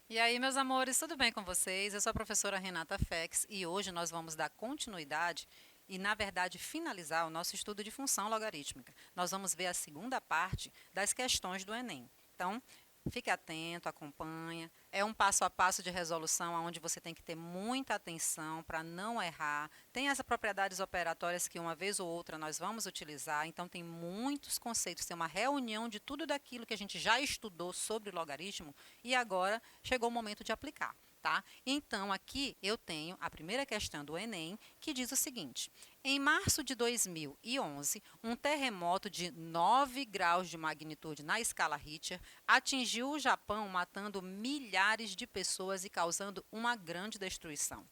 E aí, meus amores, tudo bem com vocês? Eu sou a professora Renata Fex e hoje nós vamos dar continuidade e, na verdade, finalizar o nosso estudo de função logarítmica. Nós vamos ver a segunda parte das questões do Enem. Então, fique atento, acompanha. É um passo a passo de resolução onde você tem que ter muita atenção para não errar. Tem as propriedades operatórias que uma vez ou outra nós vamos utilizar, então tem muitos conceitos, tem uma reunião de tudo daquilo que a gente já estudou sobre logaritmo e agora chegou o momento de aplicar. Tá? Então, aqui eu tenho a primeira questão do Enem, que diz o seguinte: em março de 2011, um terremoto de 9 graus de magnitude na escala Richter atingiu o Japão, matando milhares de pessoas e causando uma grande destruição.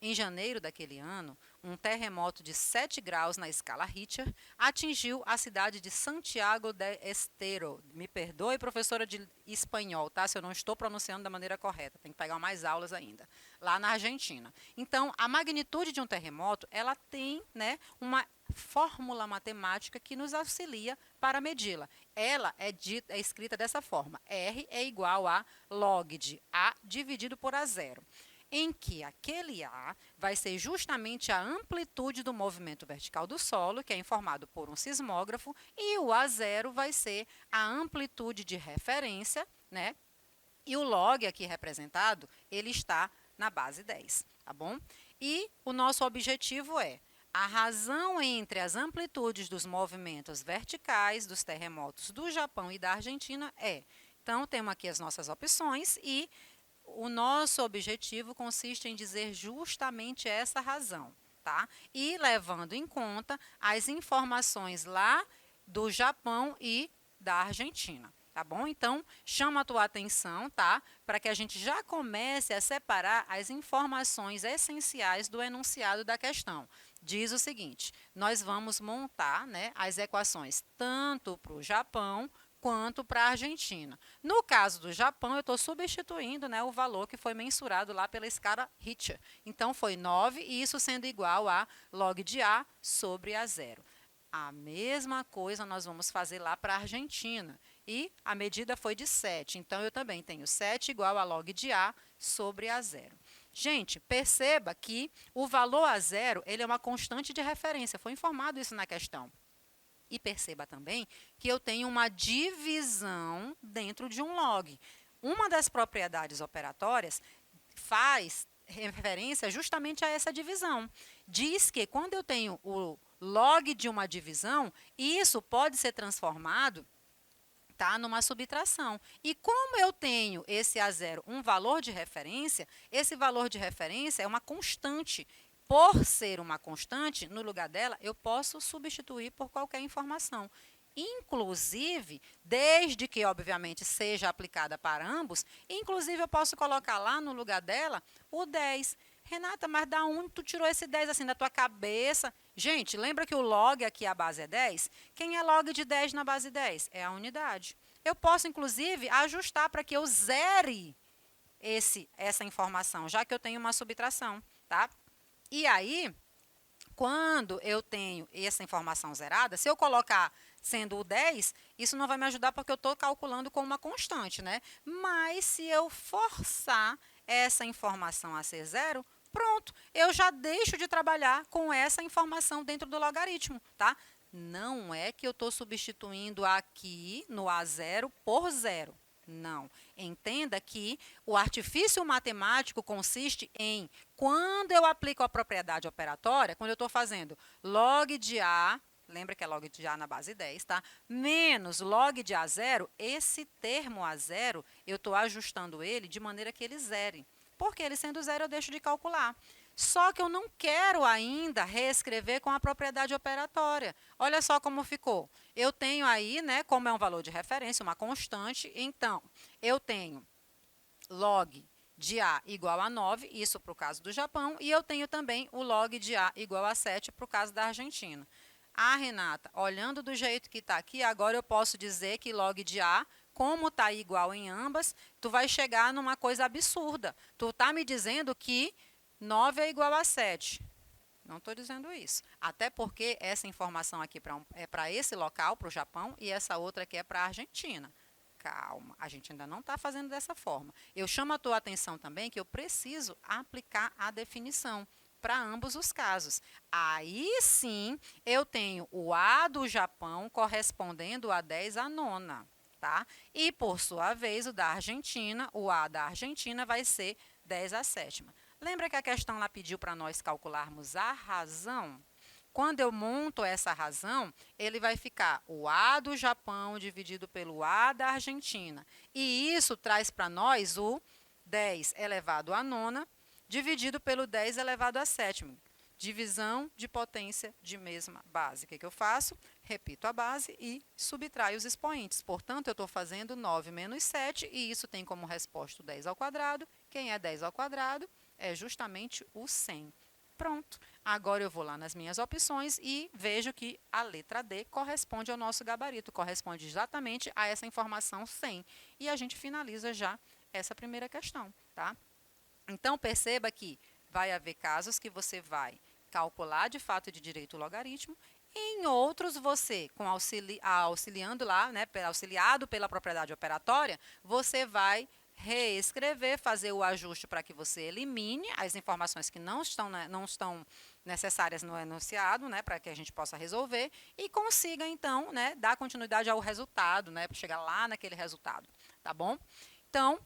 Em janeiro daquele ano, um terremoto de 7 graus na escala Richter atingiu a cidade de Santiago de Estero. Me perdoe, professora de espanhol, tá? Se eu não estou pronunciando da maneira correta, tem que pegar mais aulas ainda. Lá na Argentina. Então, a magnitude de um terremoto, ela tem, né, uma fórmula matemática que nos auxilia para medi-la. Ela é escrita dessa forma: R é igual a log de A dividido por A0, em que aquele A vai ser justamente a amplitude do movimento vertical do solo, que é informado por um sismógrafo, e o A0 vai ser a amplitude de referência, né? E o log aqui representado, ele está na base 10, tá bom? E o nosso objetivo é a razão entre as amplitudes dos movimentos verticais dos terremotos do Japão e da Argentina é. Então, temos aqui as nossas opções e o nosso objetivo consiste em dizer justamente essa razão, tá? E levando em conta as informações lá do Japão e da Argentina, tá bom? Então, chama a tua atenção, tá? Para que a gente já comece a separar as informações essenciais do enunciado da questão. Diz o seguinte: nós vamos montar, né, as equações tanto para o Japão quanto para a Argentina. No caso do Japão, eu estou substituindo, né, o valor que foi mensurado lá pela escala Richter. Então, foi 9, e isso sendo igual a log de A sobre A0. A mesma coisa nós vamos fazer lá para a Argentina. E a medida foi de 7. Então, eu também tenho 7 igual a log de A sobre A0. Gente, perceba que o valor A0 ele é uma constante de referência. Foi informado isso na questão. E perceba também que eu tenho uma divisão dentro de um log. Uma das propriedades operatórias faz referência justamente a essa divisão. Diz que quando eu tenho o log de uma divisão, isso pode ser transformado, tá, numa subtração. E como eu tenho esse A0 um valor de referência, esse valor de referência é uma constante. Por ser uma constante, no lugar dela, eu posso substituir por qualquer informação. Inclusive, desde que, obviamente, seja aplicada para ambos, inclusive eu posso colocar lá no lugar dela o 10. Renata, mas da onde tu tirou esse 10 assim da tua cabeça? Gente, lembra que o log aqui, a base é 10? Quem é log de 10 na base 10? É a unidade. Eu posso, inclusive, ajustar para que eu zere essa informação, já que eu tenho uma subtração, tá? E aí, quando eu tenho essa informação zerada, se eu colocar sendo o 10, isso não vai me ajudar porque eu estou calculando com uma constante, né? Mas se eu forçar essa informação a ser zero, pronto, eu já deixo de trabalhar com essa informação dentro do logaritmo, tá? Não é que eu estou substituindo aqui no A0 por zero. Não. Entenda que o artifício matemático consiste em, quando eu aplico a propriedade operatória, quando eu estou fazendo log de A, lembra que é log de A na base 10, tá? Menos log de A0, esse termo A0, eu estou ajustando ele de maneira que ele zere. Porque ele sendo zero, eu deixo de calcular. Só que eu não quero ainda reescrever com a propriedade operatória. Olha só como ficou. Eu tenho aí, né, como é um valor de referência, uma constante, então, eu tenho log de A igual a 9, isso para o caso do Japão, e eu tenho também o log de A igual a 7 para o caso da Argentina. Ah, Renata, olhando do jeito que está aqui, agora eu posso dizer que log de A, como está igual em ambas, tu vai chegar numa coisa absurda. Tu está me dizendo que 9 é igual a 7. Não estou dizendo isso. Até porque essa informação aqui é para esse local, para o Japão, e essa outra aqui é para a Argentina. Calma, a gente ainda não está fazendo dessa forma. Eu chamo a tua atenção também que eu preciso aplicar a definição para ambos os casos. Aí sim, eu tenho o A do Japão correspondendo a 10 à nona, tá? E, por sua vez, o da Argentina, o A da Argentina vai ser 10 à sétima. Lembra que a questão lá pediu para nós calcularmos a razão? Quando eu monto essa razão, ele vai ficar o A do Japão dividido pelo A da Argentina. E isso traz para nós o 10 elevado à nona dividido pelo 10 elevado à sétima. Divisão de potência de mesma base. O que eu faço? Repito a base e subtraio os expoentes. Portanto, eu estou fazendo 9 menos 7 e isso tem como resposta o 10 ao quadrado. Quem é 10 ao quadrado? É justamente o 100. Pronto. Agora eu vou lá nas minhas opções e vejo que a letra D corresponde ao nosso gabarito, corresponde exatamente a essa informação 100. E a gente finaliza já essa primeira questão, tá? Então, perceba que vai haver casos que você vai calcular de fato de direito o logaritmo, em outros você, auxiliando lá, né, auxiliado pela propriedade operatória, você vai reescrever, fazer o ajuste para que você elimine as informações que não estão necessárias no enunciado, né, para que a gente possa resolver e consiga, então, né, dar continuidade ao resultado, né, para chegar lá naquele resultado, tá bom? Então,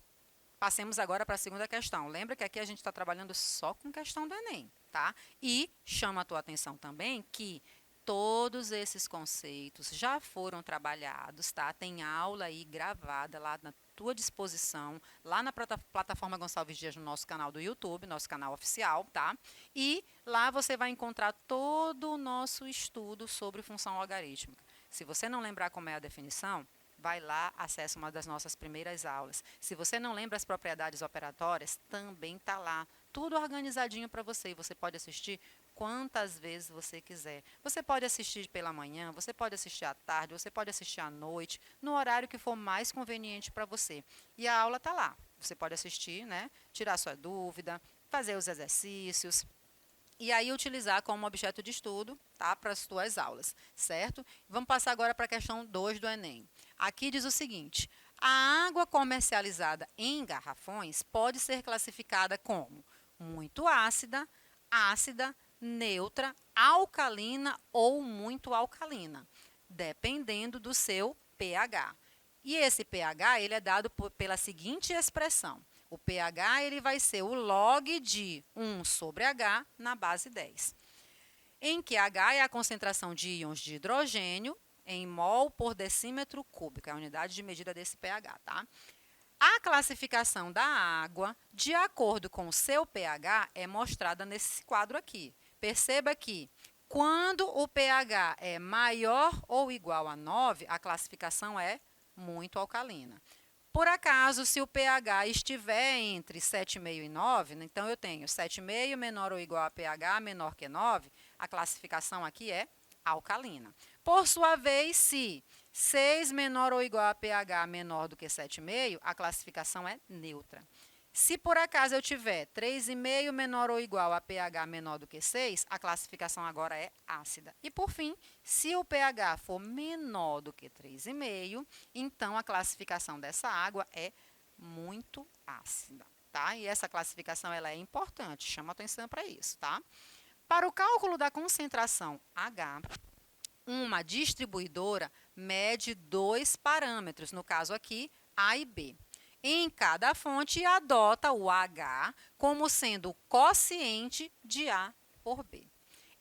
passemos agora para a segunda questão. Lembra que aqui a gente está trabalhando só com questão do Enem, tá? E chama a tua atenção também que todos esses conceitos já foram trabalhados, tá? Tem aula aí gravada lá na tua disposição, lá na plataforma Gonçalves Dias no nosso canal do YouTube, nosso canal oficial, tá? E lá você vai encontrar todo o nosso estudo sobre função logarítmica. Se você não lembrar como é a definição, vai lá, acessa uma das nossas primeiras aulas. Se você não lembra as propriedades operatórias, também está lá. Tudo organizadinho para você. E você pode assistir quantas vezes você quiser. Você pode assistir pela manhã, você pode assistir à tarde, você pode assistir à noite, no horário que for mais conveniente para você. E a aula está lá. Você pode assistir, né? Tirar sua dúvida, fazer os exercícios e aí utilizar como objeto de estudo, tá, para as tuas aulas, certo? Vamos passar agora para a questão 2 do Enem. Aqui diz o seguinte: a água comercializada em garrafões pode ser classificada como muito ácida, ácida, neutra, alcalina ou muito alcalina, dependendo do seu pH. E esse pH ele é dado pela seguinte expressão: o pH ele vai ser o log de 1 sobre H na base 10, em que H é a concentração de íons de hidrogênio em mol por decímetro cúbico, é a unidade de medida desse pH, tá? A classificação da água, de acordo com o seu pH, é mostrada nesse quadro aqui. Perceba que quando o pH é maior ou igual a 9, a classificação é muito alcalina. Por acaso, se o pH estiver entre 7,5 e 9, então eu tenho 7,5 menor ou igual a pH menor que 9, a classificação aqui é alcalina. Por sua vez, se 6 menor ou igual a pH menor do que 7,5, a classificação é neutra. Se por acaso eu tiver 3,5 menor ou igual a pH menor do que 6, a classificação agora é ácida. E por fim, se o pH for menor do que 3,5, então a classificação dessa água é muito ácida, tá? E essa classificação ela é importante, chama atenção para isso, tá? Para o cálculo da concentração H, uma distribuidora mede 2 parâmetros, no caso aqui, A e B. Em cada fonte, adota o H como sendo o quociente de A por B.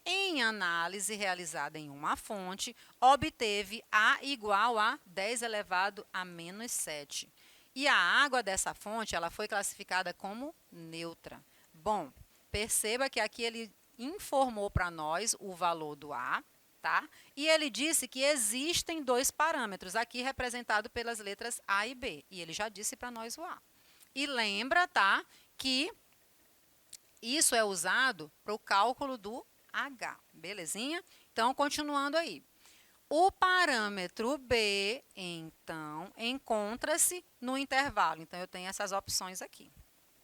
Em análise realizada em uma fonte, obteve A igual a 10 elevado a menos 7. E a água dessa fonte ela foi classificada como neutra. Bom, perceba que aqui ele informou para nós o valor do A, tá? E ele disse que existem 2 parâmetros, aqui representado pelas letras A e B. E ele já disse para nós o A. E lembra, tá, que isso é usado para o cálculo do H, belezinha? Então, continuando aí. O parâmetro B, então, encontra-se no intervalo. Então, eu tenho essas opções aqui,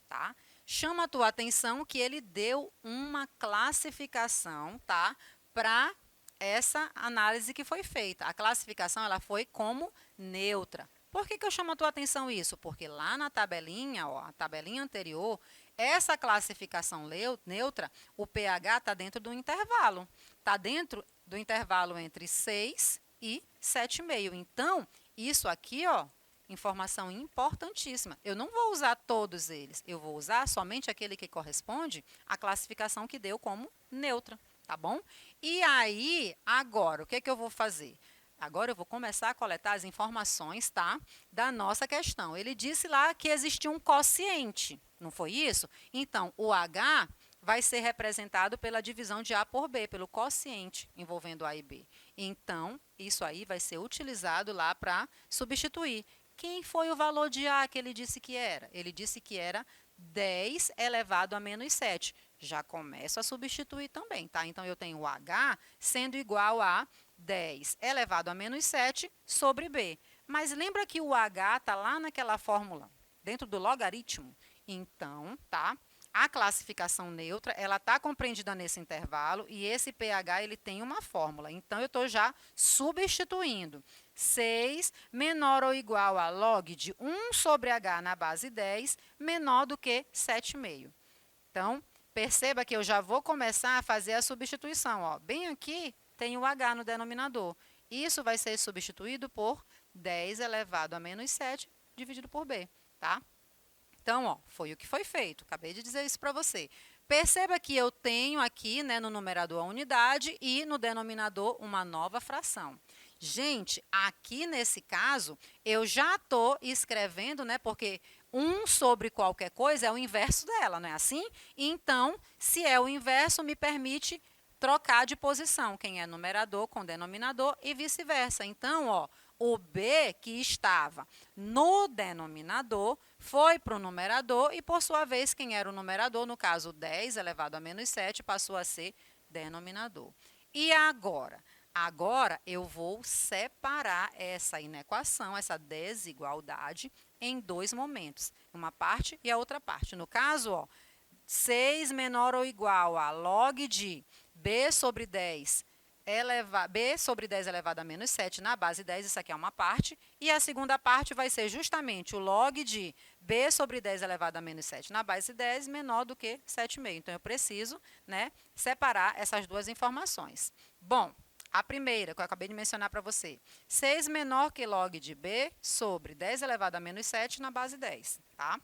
tá? chama a tua atenção que ele deu uma classificação, tá? Para essa análise que foi feita. A classificação ela foi como neutra. Por que eu chamo a tua atenção isso? Porque lá na tabelinha, ó, a tabelinha anterior, essa classificação neutra, o pH está dentro do intervalo. Está dentro do intervalo entre 6 e 7,5. Então, isso aqui, ó, informação importantíssima. Eu não vou usar todos eles, eu vou usar somente aquele que corresponde à classificação que deu como neutra, tá bom? E aí, agora, o que eu vou fazer? Agora eu vou começar a coletar as informações, tá, da nossa questão. Ele disse lá que existia um quociente, não foi isso? Então, o H vai ser representado pela divisão de A por B, pelo quociente envolvendo A e B. Então, isso aí vai ser utilizado lá para substituir. Quem foi o valor de A que ele disse que era? Ele disse que era 10 elevado a menos 7. Já começo a substituir também, tá? Então, eu tenho o H sendo igual a 10 elevado a menos 7 sobre B. Mas lembra que o H está lá naquela fórmula, dentro do logaritmo? Então, tá? A classificação neutra, ela está compreendida nesse intervalo e esse pH, ele tem uma fórmula. Então, eu estou já substituindo. 6 menor ou igual a log de 1 sobre H na base 10, menor do que 7,5. Então, perceba que eu já vou começar a fazer a substituição. Ó. Bem aqui, tem o H no denominador. Isso vai ser substituído por 10 elevado a menos 7 dividido por B, tá? Então, ó, foi o que foi feito. Acabei de dizer isso para você. Perceba que eu tenho aqui, né, no numerador a unidade e no denominador uma nova fração. Gente, aqui nesse caso, eu já estou escrevendo, né, porque 1 sobre qualquer coisa é o inverso dela, não é assim? Então, se é o inverso, me permite trocar de posição, quem é numerador com denominador e vice-versa. Então, ó, o B que estava no denominador foi para o numerador e, por sua vez, quem era o numerador, no caso 10 elevado a menos 7, passou a ser denominador. E agora? Agora, eu vou separar essa inequação, essa desigualdade, em dois momentos, uma parte e a outra parte. No caso, ó, 6 menor ou igual a log de B sobre 10 B sobre 10 elevado a menos 7 na base 10, isso aqui é uma parte, e a segunda parte vai ser justamente o log de B sobre 10 elevado a menos 7 na base 10 menor do que 7,5. Então, eu preciso, né, separar essas duas informações. Bom, a primeira, que eu acabei de mencionar para você, 6 menor que log de B sobre 10 elevado a menos 7 na base 10, tá?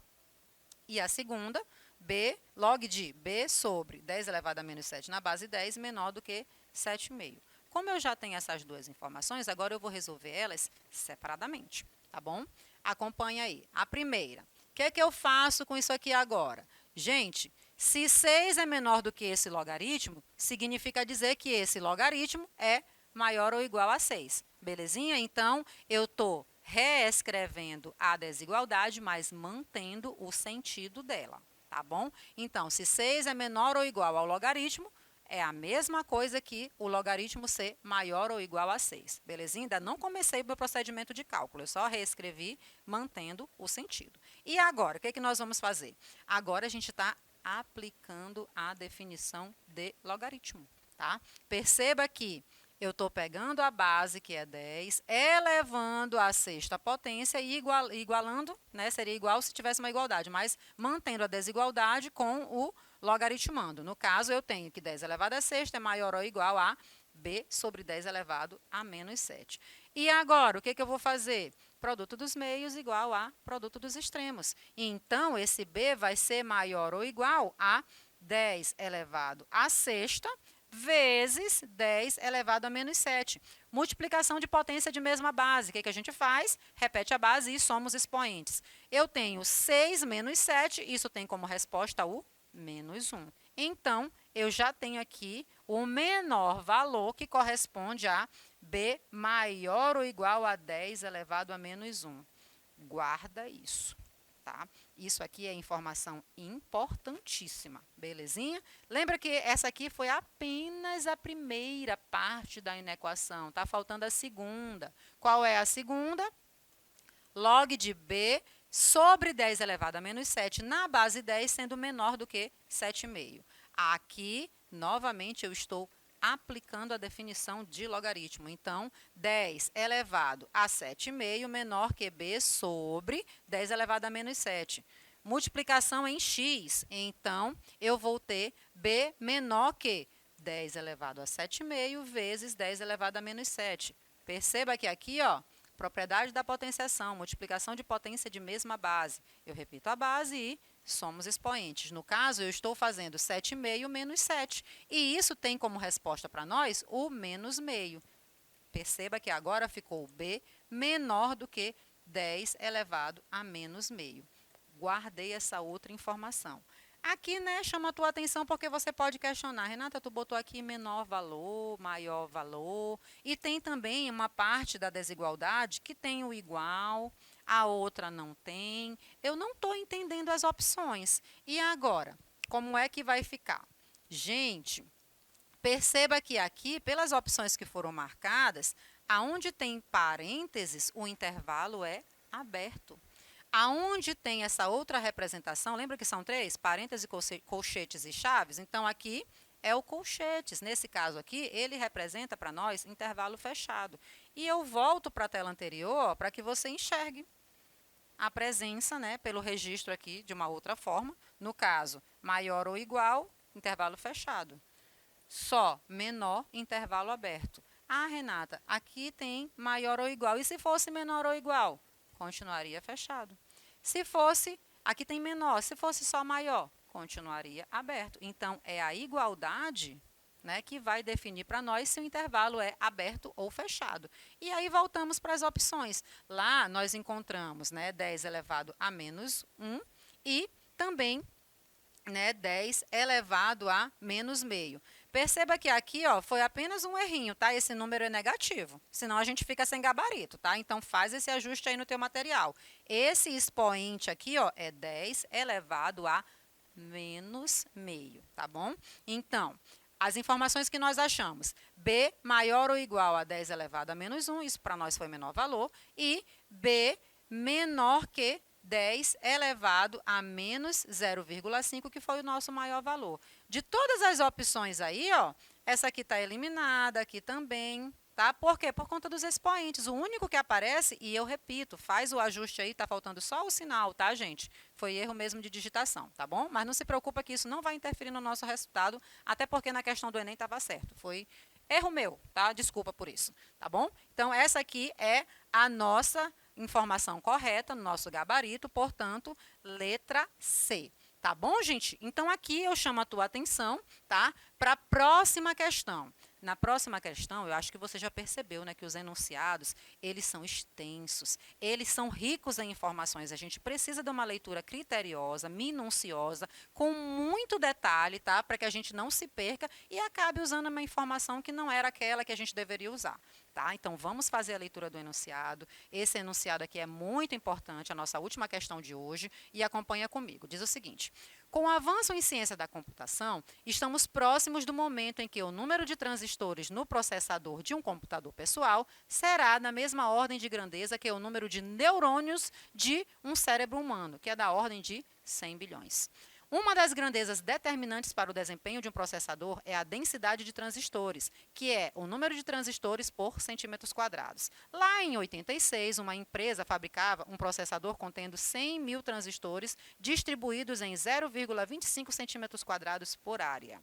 E a segunda, B, log de B sobre 10 elevado a menos 7 na base 10 menor do que 7,5. Como eu já tenho essas duas informações, agora eu vou resolver elas separadamente, tá bom? Acompanha aí. A primeira, o que é que eu faço com isso aqui agora? Gente, se 6 é menor do que esse logaritmo, significa dizer que esse logaritmo é maior ou igual a 6. Belezinha? Então, eu estou reescrevendo a desigualdade, mas mantendo o sentido dela, tá bom? Então, se 6 é menor ou igual ao logaritmo, é a mesma coisa que o logaritmo ser maior ou igual a 6. Belezinha? Ainda não comecei o meu procedimento de cálculo, eu só reescrevi mantendo o sentido. E agora, o que é que nós vamos fazer? Agora, a gente está aplicando a definição de logaritmo, tá? Perceba que eu estou pegando a base, que é 10, elevando a sexta potência e igualando, né, seria igual se tivesse uma igualdade, mas mantendo a desigualdade com o logaritmando. No caso, eu tenho que 10 elevado a sexta é maior ou igual a B sobre 10 elevado a menos 7. E agora, o que eu vou fazer? Produto dos meios igual a produto dos extremos. Então, esse B vai ser maior ou igual a 10 elevado a sexta vezes 10 elevado a menos 7. Multiplicação de potência de mesma base. O que a gente faz? Repete a base e somos expoentes. Eu tenho 6 menos 7, isso tem como resposta o menos 1. Então, eu já tenho aqui o menor valor que corresponde a B maior ou igual a 10 elevado a menos 1. Guarda isso, tá? Isso aqui é informação importantíssima, belezinha? Lembra que essa aqui foi apenas a primeira parte da inequação, tá faltando a segunda. Qual é a segunda? Log de B sobre 10 elevado a menos 7 na base 10, sendo menor do que 7,5. Aqui, novamente, eu estou aplicando a definição de logaritmo. Então, 10 elevado a 7,5 menor que b sobre 10 elevado a menos 7. Multiplicação em x, então, eu vou ter b menor que 10 elevado a 7,5 vezes 10 elevado a menos 7. Perceba que aqui, ó, propriedade da potenciação, multiplicação de potência de mesma base. Eu repito a base e somos expoentes. No caso, eu estou fazendo 7,5 menos 7. E isso tem como resposta para nós o menos meio. Perceba que agora ficou b menor do que 10 elevado a menos meio. Guardei essa outra informação. Aqui, né, chama a tua atenção porque você pode questionar. Renata, tu botou aqui menor valor, maior valor. E tem também uma parte da desigualdade que tem o igual, a outra não tem. Eu não estou entendendo as opções. E agora, como é que vai ficar? Gente, perceba que aqui, pelas opções que foram marcadas, aonde tem parênteses, o intervalo é aberto. Aonde tem essa outra representação, lembra que são 3? Parênteses, colchetes e chaves? Então, aqui é o colchetes. Nesse caso aqui, ele representa para nós intervalo fechado. E eu volto para a tela anterior para que você enxergue a presença, né, pelo registro aqui de uma outra forma. No caso, maior ou igual, intervalo fechado. Só menor, intervalo aberto. Ah, Renata, aqui tem maior ou igual. E se fosse menor ou igual? Continuaria fechado. Se fosse, aqui tem menor, se fosse só maior, continuaria aberto. Então, é a igualdade, né, que vai definir para nós se o intervalo é aberto ou fechado. E aí voltamos para as opções. Lá nós encontramos, né, 10 elevado a menos 1 e também, né, 10 elevado a menos meio. Perceba que aqui, ó, foi apenas um errinho, tá? Esse número é negativo, senão a gente fica sem gabarito, tá? Então, faz esse ajuste aí no teu material. Esse expoente aqui, ó, é 10 elevado a menos meio, tá bom? Então, as informações que nós achamos, b maior ou igual a 10 elevado a menos 1, isso para nós foi menor valor, e b menor que 10 elevado a menos 0,5, que foi o nosso maior valor. De todas as opções aí, ó, essa aqui está eliminada, aqui também, tá? Por quê? Por conta dos expoentes. O único que aparece, e eu repito, faz o ajuste aí, tá faltando só o sinal, tá, gente? Foi erro mesmo de digitação, tá bom? Mas não se preocupa que isso não vai interferir no nosso resultado, até porque na questão do Enem estava certo. Foi erro meu, tá? Desculpa por isso, tá bom? Então, essa aqui é a nossa informação correta no nosso gabarito, portanto, letra C. Tá bom, gente? Então, aqui eu chamo a tua atenção, tá? Para a próxima questão. Na próxima questão, eu acho que você já percebeu, né, que os enunciados, eles são extensos, eles são ricos em informações. A gente precisa de uma leitura criteriosa, minuciosa, com muito detalhe, tá? Para que a gente não se perca e acabe usando uma informação que não era aquela que a gente deveria usar. Tá? Então, vamos fazer a leitura do enunciado. Esse enunciado aqui é muito importante, a nossa última questão de hoje, e acompanha comigo. Diz o seguinte: com o avanço em ciência da computação, estamos próximos do momento em que o número de transistores no processador de um computador pessoal será na mesma ordem de grandeza que o número de neurônios de um cérebro humano, que é da ordem de 100 bilhões. Uma das grandezas determinantes para o desempenho de um processador é a densidade de transistores, que é o número de transistores por centímetros quadrados. Lá em 86, uma empresa fabricava um processador contendo 100 mil transistores distribuídos em 0,25 centímetros quadrados por área.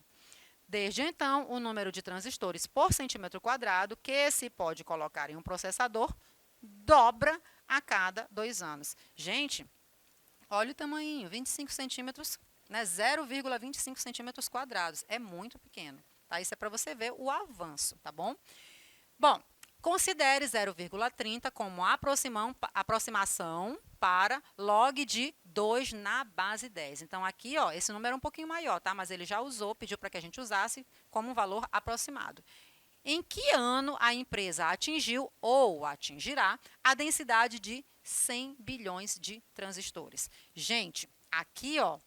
Desde então, o número de transistores por centímetro quadrado que se pode colocar em um processador dobra a cada 2 anos. Gente, olha o tamanho, 25 centímetros, né, 0,25 centímetros quadrados. É muito pequeno. Tá? Isso é para você ver o avanço, tá bom? Bom, considere 0,30 como aproximação para log de 2 na base 10. Então, aqui, ó, esse número é um pouquinho maior, tá? Mas ele já usou, pediu para que a gente usasse como um valor aproximado. Em que ano a empresa atingiu ou atingirá a densidade de 100 bilhões de transistores? Gente, aqui, ó,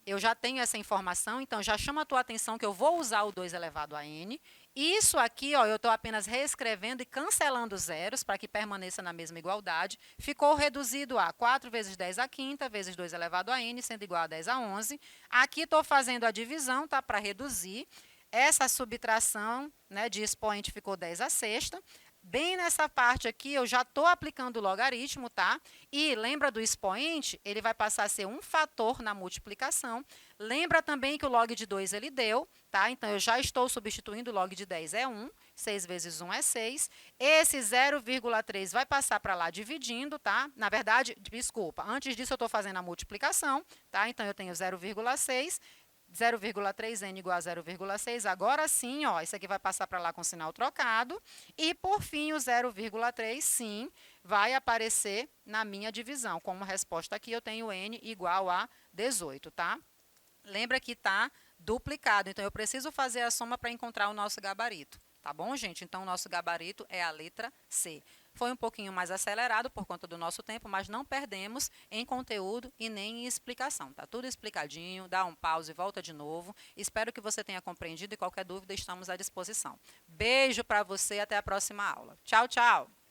eu já tenho essa informação, então já chama a tua atenção que eu vou usar o 2 elevado a n. Isso aqui, ó, eu estou apenas reescrevendo e cancelando zeros para que permaneça na mesma igualdade. Ficou reduzido a 4 vezes 10 à quinta, vezes 2 elevado a n, sendo igual a 10 a 11. Aqui estou fazendo a divisão, tá, para reduzir. Essa subtração, né, de expoente ficou 10 à sexta. Bem nessa parte aqui, eu já estou aplicando o logaritmo, tá? E lembra do expoente? Ele vai passar a ser um fator na multiplicação. Lembra também que o log de 2 ele deu, tá? Então, eu já estou substituindo, o log de 10 é 1, 6 vezes 1 é 6. Esse 0,3 vai passar para lá dividindo, tá? Na verdade, desculpa, antes disso eu estou fazendo a multiplicação, tá? Então, eu tenho 0,6. 0,3n igual a 0,6, agora sim, ó, isso aqui vai passar para lá com sinal trocado, e por fim o 0,3, sim, vai aparecer na minha divisão. Como resposta aqui eu tenho n igual a 18, tá? Lembra que está duplicado, então eu preciso fazer a soma para encontrar o nosso gabarito. Tá bom, gente? Então, o nosso gabarito é a letra C. Foi um pouquinho mais acelerado por conta do nosso tempo, mas não perdemos em conteúdo e nem em explicação. Tá tudo explicadinho, dá um pause e volta de novo. Espero que você tenha compreendido e qualquer dúvida estamos à disposição. Beijo para você e até a próxima aula. Tchau, tchau!